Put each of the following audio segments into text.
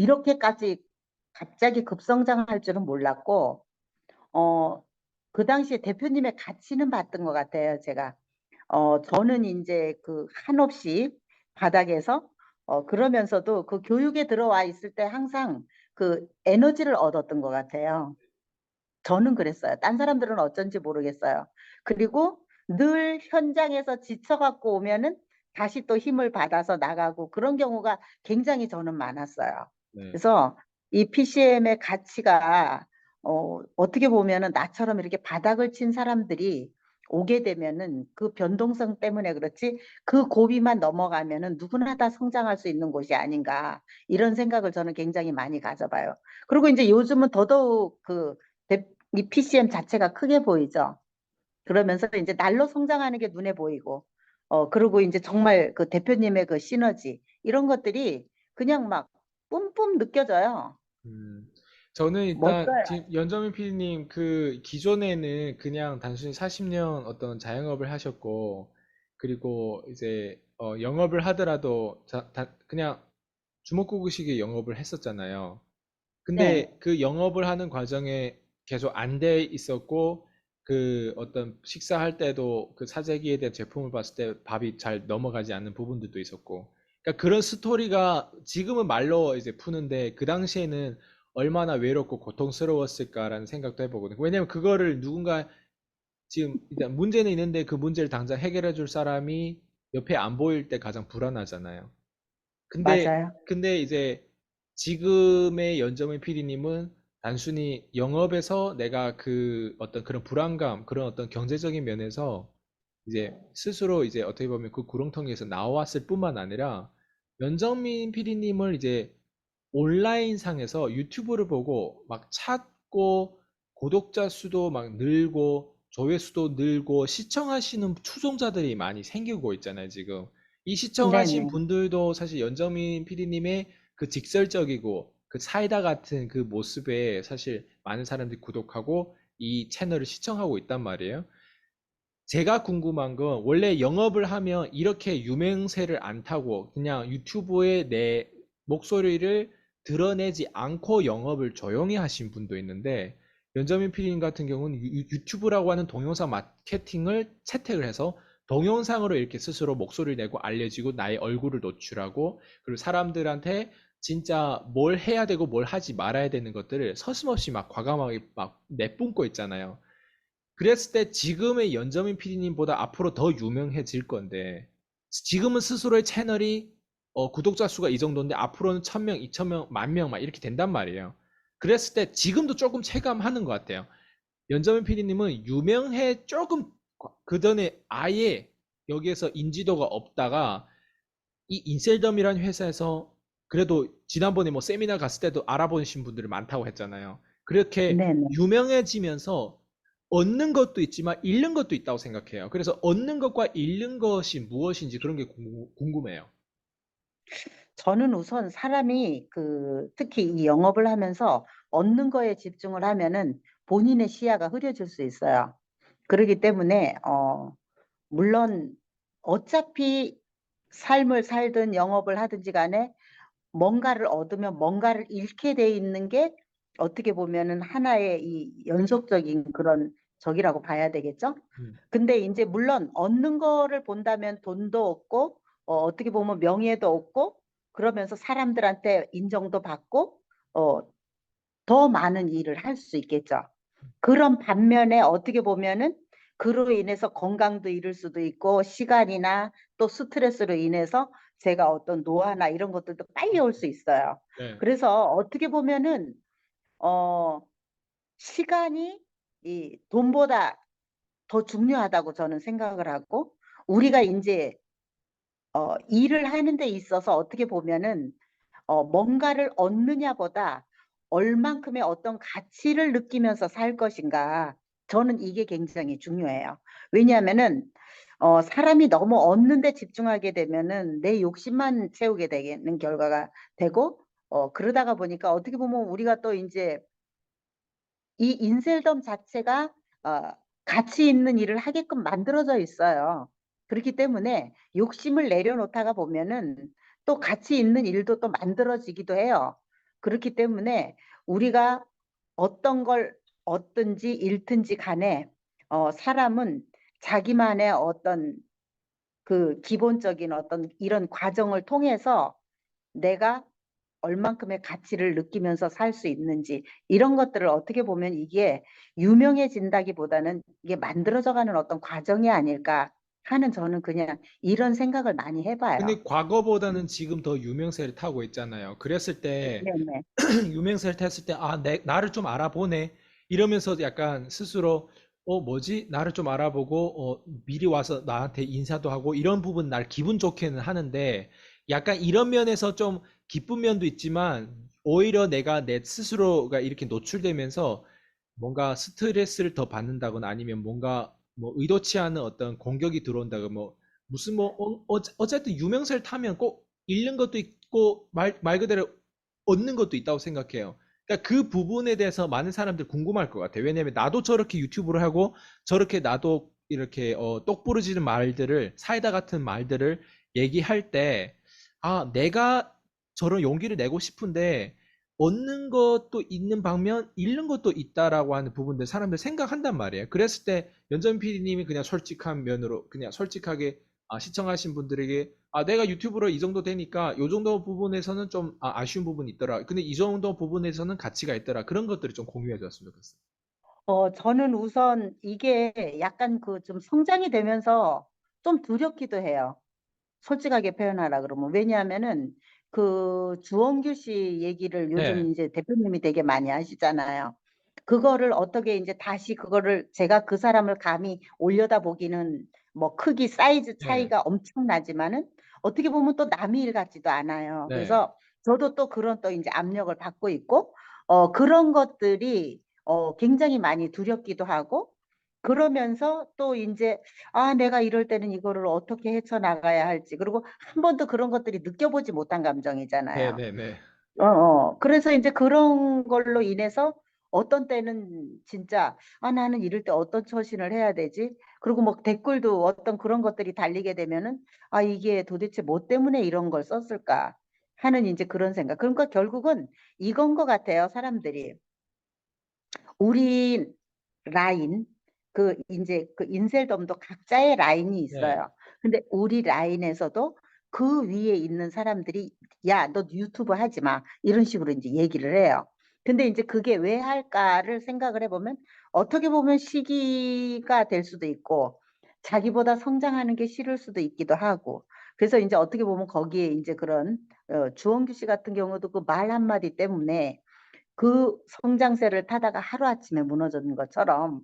이렇게까지 갑자기 급성장할 줄은 몰랐고, 어, 그 당시에 대표님의 가치는 봤던 것 같아요, 제가. 저는 이제 그 한없이 바닥에서, 그러면서도 그 교육에 들어와 있을 때 항상 그 에너지를 얻었던 것 같아요. 저는 그랬어요. 딴 사람들은 어쩐지 모르겠어요. 그리고 늘 현장에서 지쳐갖고 오면은 다시 또 힘을 받아서 나가고 그런 경우가 굉장히 저는 많았어요. 네. 그래서 이 PCM의 가치가 어떻게 보면은 나처럼 이렇게 바닥을 친 사람들이 오게 되면은 그 변동성 때문에 그렇지 그 고비만 넘어가면은 누구나 다 성장할 수 있는 곳이 아닌가 이런 생각을 저는 굉장히 많이 가져봐요. 그리고 이제 요즘은 더더욱 이 PCM 자체가 크게 보이죠. 그러면서 이제 날로 성장하는 게 눈에 보이고, 그리고 이제 정말 그 대표님의 그 시너지, 이런 것들이 그냥 막 뿜뿜 느껴져요. 음, 저는 일단 멋져요. 지금 연정민 PD님 그 기존에는 그냥 단순히 40년 어떤 자영업을 하셨고, 그리고 이제 영업을 하더라도 그냥 주먹구구식의 영업을 했었잖아요. 네, 근데 그 영업을 하는 과정에 계속 안 돼 있었고, 그 어떤 식사할 때도 그 사재기에 대한 제품을 봤을 때 밥이 잘 넘어가지 않는 부분들도 있었고, 그러니까 그런 스토리가 지금은 말로 이제 푸는데 그 당시에는 얼마나 외롭고 고통스러웠을까라는 생각도 해보거든요. 왜냐면 그거를 누군가 지금 일단 문제는 있는데 그 문제를 당장 해결해 줄 사람이 옆에 안 보일 때 가장 불안하잖아요. 맞아요. 근데 이제 지금의 연정민 PD님은 단순히 영업에서 내가 그 어떤 그런 불안감, 그런 어떤 경제적인 면에서 이제 스스로 이제 어떻게 보면 그 구렁텅이에서 나왔을 뿐만 아니라 연정민 PD님을 이제 온라인 상에서 유튜브를 보고 막 찾고 구독자 수도 막 늘고 조회수도 늘고 시청하시는 추종자들이 많이 생기고 있잖아요, 지금. 이 시청하신 네네. 분들도 사실 연정민 PD님의 그 직설적이고 그 사이다 같은 그 모습에 사실 많은 사람들이 구독하고 이 채널을 시청하고 있단 말이에요. 제가 궁금한 건 원래 영업을 하면 이렇게 유명세를 안 타고 그냥 유튜브에 내 목소리를 드러내지 않고 영업을 조용히 하신 분도 있는데, 연정민 PD님 같은 경우는 유튜브라고 하는 동영상 마케팅을 채택을 해서 동영상으로 이렇게 스스로 목소리를 내고 알려지고 나의 얼굴을 노출하고, 그리고 사람들한테 진짜 뭘 해야 되고 뭘 하지 말아야 되는 것들을 서슴없이 막 과감하게 막 내뿜고 있잖아요. 그랬을 때 지금의 연정민 PD님보다 앞으로 더 유명해질 건데, 지금은 스스로의 채널이 구독자 수가 이 정도인데 앞으로는 1000명, 2000명, 10,000명 막 이렇게 된단 말이에요. 그랬을 때 지금도 조금 체감하는 것 같아요. 연정민 PD님은 유명해 조금 그 전에 아예 여기에서 인지도가 없다가 이 인셀덤이라는 회사에서 그래도 지난번에 뭐 세미나 갔을 때도 알아보신 분들이 많다고 했잖아요. 그렇게 네네. 유명해지면서 얻는 것도 있지만 잃는 것도 있다고 생각해요. 그래서 얻는 것과 잃는 것이 무엇인지 그런 게 궁금해요. 저는 우선 사람이 특히 이 영업을 하면서 얻는 거에 집중을 하면은 본인의 시야가 흐려질 수 있어요. 그렇기 때문에, 물론 어차피 삶을 살든 영업을 하든지 간에 뭔가를 얻으면 뭔가를 잃게 돼 있는 게 어떻게 보면은 하나의 이 연속적인 그런 적이라고 봐야 되겠죠? 음, 근데 이제 물론 얻는 거를 본다면 돈도 얻고 어떻게 보면 명예도 얻고 그러면서 사람들한테 인정도 받고 어, 더 많은 일을 할 수 있겠죠. 그런 반면에 어떻게 보면은 그로 인해서 건강도 잃을 수도 있고 시간이나 또 스트레스로 인해서 제가 어떤 노화나 이런 것들도 빨리 올 수 있어요. 네. 그래서 어떻게 보면은 어 시간이 이 돈보다 더 중요하다고 저는 생각을 하고 우리가 이제 일을 하는 데 있어서 어떻게 보면은 뭔가를 얻느냐보다 얼만큼의 어떤 가치를 느끼면서 살 것인가. 저는 이게 굉장히 중요해요. 왜냐하면은 사람이 너무 얻는 데 집중하게 되면은 내 욕심만 채우게 되는 결과가 되고 그러다가 보니까 어떻게 보면 우리가 또 이제 이 인셀덤 자체가 어, 가치 있는 일을 하게끔 만들어져 있어요. 그렇기 때문에 욕심을 내려놓다가 보면은 또 가치 있는 일도 또 만들어지기도 해요. 그렇기 때문에 우리가 어떤 걸 얻든지 잃든지 간에 사람은 자기만의 어떤 그 기본적인 어떤 이런 과정을 통해서 내가 얼만큼의 가치를 느끼면서 살 수 있는지 이런 것들을 어떻게 보면 이게 유명해진다기보다는 이게 만들어져가는 어떤 과정이 아닐까 하는 저는 그냥 이런 생각을 많이 해봐요. 근데 과거보다는 지금 더 유명세를 타고 있잖아요. 그랬을 때 네네. 유명세를 탔을 때, 나를 좀 알아보네. 이러면서 약간 스스로, 뭐지? 나를 좀 알아보고, 미리 와서 나한테 인사도 하고, 이런 부분 날 기분 좋게는 하는데, 약간 이런 면에서 좀 기쁜 면도 있지만, 오히려 내가 내 스스로가 이렇게 노출되면서 뭔가 스트레스를 더 받는다거나 아니면 뭔가 뭐 의도치 않은 어떤 공격이 들어온다거나 뭐, 무슨 뭐, 어쨌든 유명세를 타면 꼭 잃는 것도 있고, 말 그대로 얻는 것도 있다고 생각해요. 그러니까 그 부분에 대해서 많은 사람들 궁금할 것 같아요. 왜냐면 나도 저렇게 유튜브를 하고 저렇게 나도 이렇게 똑부러지는 말들을 사이다 같은 말들을 얘기할 때 내가 저런 용기를 내고 싶은데 얻는 것도 있는 반면 잃는 것도 있다라고 하는 부분들 사람들 생각한단 말이에요. 그랬을 때 연전 PD님이 그냥 솔직한 면으로 그냥 솔직하게 시청하신 분들에게 내가 유튜브로 이 정도 되니까 이 정도 부분에서는 좀 아쉬운 부분이 있더라. 근데 이 정도 부분에서는 가치가 있더라. 그런 것들을 좀 공유해 줬으면 좋겠어요. 저는 우선 이게 약간 그 좀 성장이 되면서 좀 두렵기도 해요. 솔직하게 표현하라 그러면. 왜냐하면은 그 주원규 씨 얘기를 요즘 네, 이제 대표님이 되게 많이 하시잖아요. 그거를 어떻게 이제 다시 그거를 제가 그 사람을 감히 올려다 보기는 뭐 크기 사이즈 네, 차이가 엄청나지만은 어떻게 보면 또 남의 일 같지도 않아요. 네. 그래서 저도 또 그런 또 이제 압력을 받고 있고 그런 것들이 굉장히 많이 두렵기도 하고 그러면서 또 이제 내가 이럴 때는 이거를 어떻게 헤쳐나가야 할지 그리고 한 번도 그런 것들이 느껴보지 못한 네, 감정이잖아요. 네, 네. 그래서 이제 그런 걸로 인해서 어떤 때는 진짜, 나는 이럴 때 어떤 처신을 해야 되지? 그리고 뭐 댓글도 어떤 그런 것들이 달리게 되면은, 이게 도대체 뭐 때문에 이런 걸 썼을까? 하는 이제 그런 생각. 그러니까 결국은 이건 것 같아요, 사람들이. 우리 라인, 그 이제 그 인셀덤도 각자의 라인이 네. 있어요. 근데 우리 라인에서도 그 위에 있는 사람들이 야, 너 유튜브 하지 마. 이런 식으로 이제 얘기를 해요. 근데 이제 그게 왜 할까를 생각을 해보면 어떻게 보면 시기가 될 수도 있고 자기보다 성장하는 게 싫을 수도 있기도 하고 그래서 이제 어떻게 보면 거기에 이제 그런 주원규 씨 같은 경우도 그 말 한마디 때문에 그 성장세를 타다가 하루아침에 무너지는 것처럼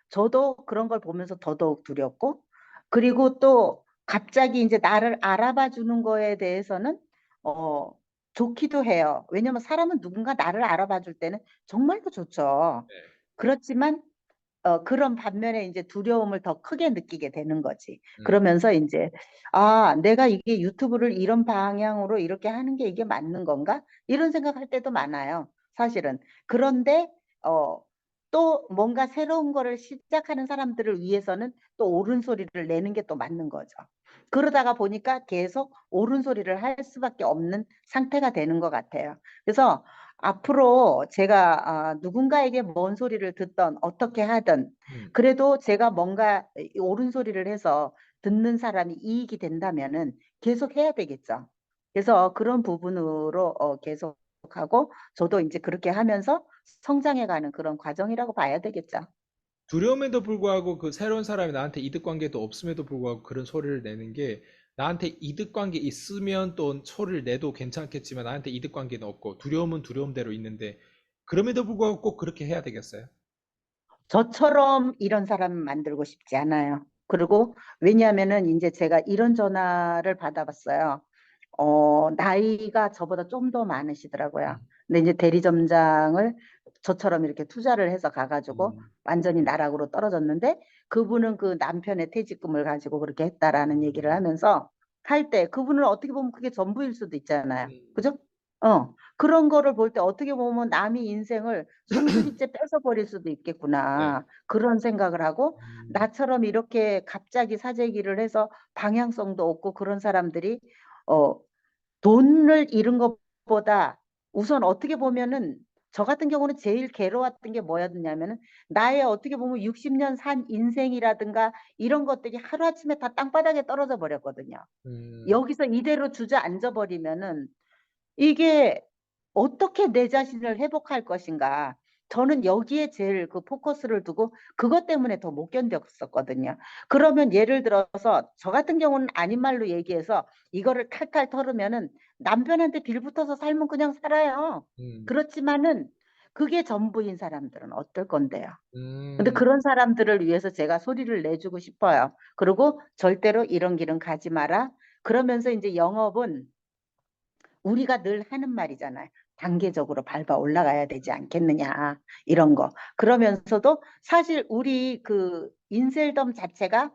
저도 그런 걸 보면서 더더욱 두렵고 그리고 또 갑자기 이제 나를 알아봐 주는 거에 대해서는 어 좋기도 해요. 왜냐면 사람은 누군가 나를 알아봐 줄 때는 정말로 좋죠. 그렇지만 그런 반면에 이제 두려움을 더 크게 느끼게 되는 거지. 음. 그러면서 이제 내가 이게 유튜브를 이런 방향으로 이렇게 하는 게 이게 맞는 건가? 이런 생각할 때도 많아요. 사실은. 그런데 어, 또 뭔가 새로운 거를 시작하는 사람들을 위해서는 또 옳은 소리를 내는 게 또 맞는 거죠. 그러다가 보니까 계속 옳은 소리를 할 수밖에 없는 상태가 되는 것 같아요. 그래서 앞으로 제가 누군가에게 뭔 소리를 듣던 어떻게 하든 음. 그래도 제가 뭔가 옳은 소리를 해서 듣는 사람이 이익이 된다면은 계속 해야 되겠죠. 그래서 그런 부분으로 계속하고 저도 이제 그렇게 하면서 성장해가는 그런 과정이라고 봐야 되겠죠. 두려움에도 불구하고 그 새로운 사람이 나한테 이득 관계도 없음에도 불구하고 그런 소리를 내는 게 나한테 이득 관계 있으면 또 소리를 내도 괜찮겠지만 나한테 이득 관계는 없고 두려움은 두려움대로 있는데 그럼에도 불구하고 꼭 그렇게 해야 되겠어요? 저처럼 이런 사람 만들고 싶지 않아요. 그리고 왜냐하면은 이제 제가 이런 전화를 받아봤어요. 나이가 저보다 좀 더 많으시더라고요. 음. 근데 이제 대리점장을 저처럼 이렇게 투자를 해서 가가지고 음. 완전히 나락으로 떨어졌는데 그분은 그 남편의 퇴직금을 가지고 그렇게 했다라는 얘기를 음. 하면서 할 때 그분은 어떻게 보면 그게 전부일 수도 있잖아요. 음. 그죠? 그런 거를 볼 때 어떻게 보면 남의 인생을 송두리째 뺏어버릴 수도 네. 있겠구나. 그런 생각을 하고 음. 나처럼 이렇게 갑자기 사재기를 해서 방향성도 없고 그런 사람들이 어, 돈을 잃은 것보다 우선 어떻게 보면은 저 같은 경우는 제일 괴로웠던 게 뭐였냐면은 나의 어떻게 보면 60년 산 인생이라든가 이런 것들이 하루아침에 다 땅바닥에 떨어져 버렸거든요. 음, 여기서 이대로 주저앉아 버리면은 이게 어떻게 내 자신을 회복할 것인가. 저는 여기에 제일 그 포커스를 두고 그것 때문에 더 못 견뎠었거든요. 그러면 예를 들어서 저 같은 경우는 아닌 말로 얘기해서 이거를 탈탈 털으면은 남편한테 빌붙어서 살면 그냥 살아요. 음, 그렇지만은 그게 전부인 사람들은 어떨 건데요. 근데 음, 그런 사람들을 위해서 제가 소리를 내주고 싶어요. 그리고 절대로 이런 길은 가지 마라. 그러면서 이제 영업은 우리가 늘 하는 말이잖아요. 단계적으로 밟아 올라가야 되지 않겠느냐, 이런 거. 그러면서도 사실 우리 그 인셀덤 자체가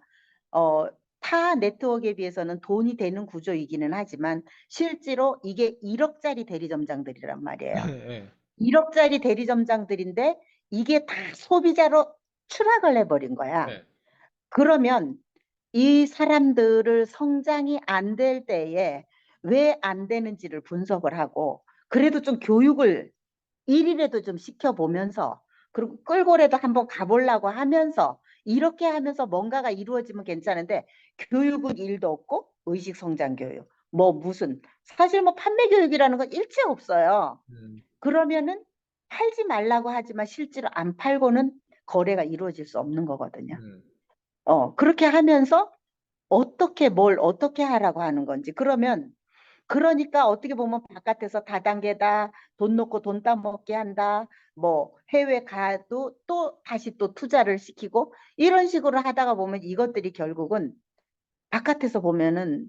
어, 타 네트워크에 비해서는 돈이 되는 구조이기는 하지만 실제로 이게 1억짜리 대리점장들이란 말이에요. 예, 1억짜리 대리점장들인데 이게 다 소비자로 추락을 해버린 거야. 예, 그러면 이 사람들을 성장이 안 될 때에 왜 안 되는지를 분석을 하고 그래도 좀 교육을 일이라도 좀 시켜보면서 그리고 끌고라도 한번 가보려고 하면서 이렇게 하면서 뭔가가 이루어지면 괜찮은데 교육은 일도 없고 의식성장 교육 뭐 무슨 사실 뭐 판매 교육이라는 건 일체 없어요. 음, 그러면은 팔지 말라고 하지만 실제로 안 팔고는 거래가 이루어질 수 없는 거거든요. 음, 그렇게 하면서 어떻게 뭘 어떻게 하라고 하는 건지. 그러면 그러니까 어떻게 보면 바깥에서 다단계다, 돈 놓고 돈 따먹게 한다, 뭐 해외 가도 또 다시 또 투자를 시키고 이런 식으로 하다가 보면 이것들이 결국은 바깥에서 보면은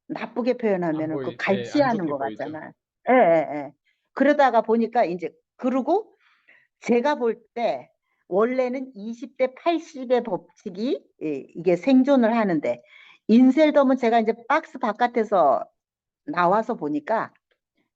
나쁘게 표현하면은 그 안 갈취하는 좋게 것 보이죠. 같잖아요. 예, 예, 예. 그러다가 보니까 이제 그러고 제가 볼 때 원래는 20대 80의 법칙이 이게 생존을 하는데 인셀덤은 제가 이제 박스 바깥에서 나와서 보니까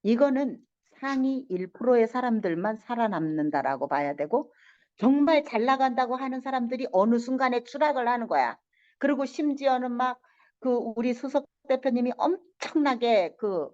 이거는 상위 1%의 사람들만 살아남는다라고 봐야 되고 정말 잘 나간다고 하는 사람들이 어느 순간에 추락을 하는 거야. 그리고 심지어는 막 그 우리 수석 대표님이 엄청나게 그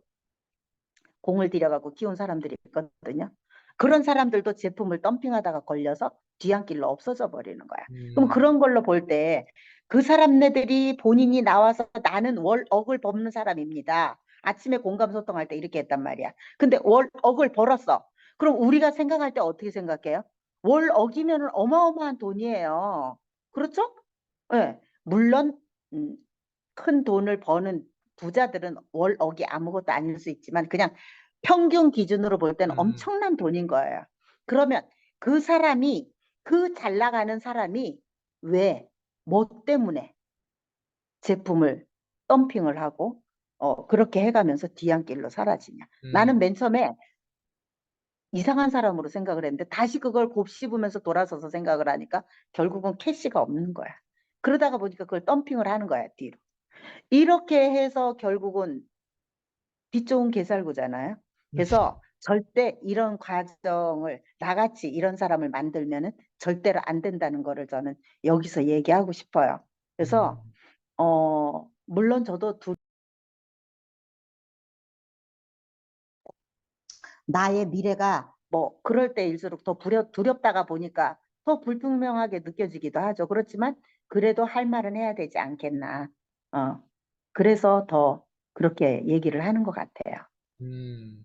공을 들여갖고 키운 사람들이 있거든요. 그런 사람들도 제품을 덤핑하다가 걸려서 뒤안길로 없어져 버리는 거야. 그럼 음, 그런 걸로 볼 때 그 사람네들이 본인이 나와서 나는 월억을 버는 사람입니다. 아침에 공감 소통할 때 이렇게 했단 말이야. 근데 월억을 벌었어. 그럼 우리가 생각할 때 어떻게 생각해요? 월억이면 어마어마한 돈이에요. 그렇죠? 네. 물론 큰 돈을 버는 부자들은 월억이 아무것도 아닐 수 있지만 그냥 평균 기준으로 볼 때는 음, 엄청난 돈인 거예요. 그러면 그 사람이 그 잘 나가는 사람이 왜, 뭐 때문에 제품을 덤핑을 하고 그렇게 해가면서 뒤안길로 사라지냐. 나는 음, 맨 처음에 이상한 사람으로 생각을 했는데 다시 그걸 곱씹으면서 돌아서서 생각을 하니까 결국은 캐시가 없는 거야. 그러다가 보니까 그걸 덤핑을 하는 거야, 뒤로. 이렇게 해서 결국은 빚 좋은 개살구잖아요. 그래서 절대 이런 과정을 나같이 이런 사람을 만들면은 절대로 안 된다는 거를 저는 여기서 얘기하고 싶어요. 그래서 음, 물론 저도 나의 미래가 뭐 그럴 때일수록 더 두렵다가 보니까 더 불분명하게 느껴지기도 하죠. 그렇지만 그래도 할 말은 해야 되지 않겠나. 그래서 더 그렇게 얘기를 하는 것 같아요. 음.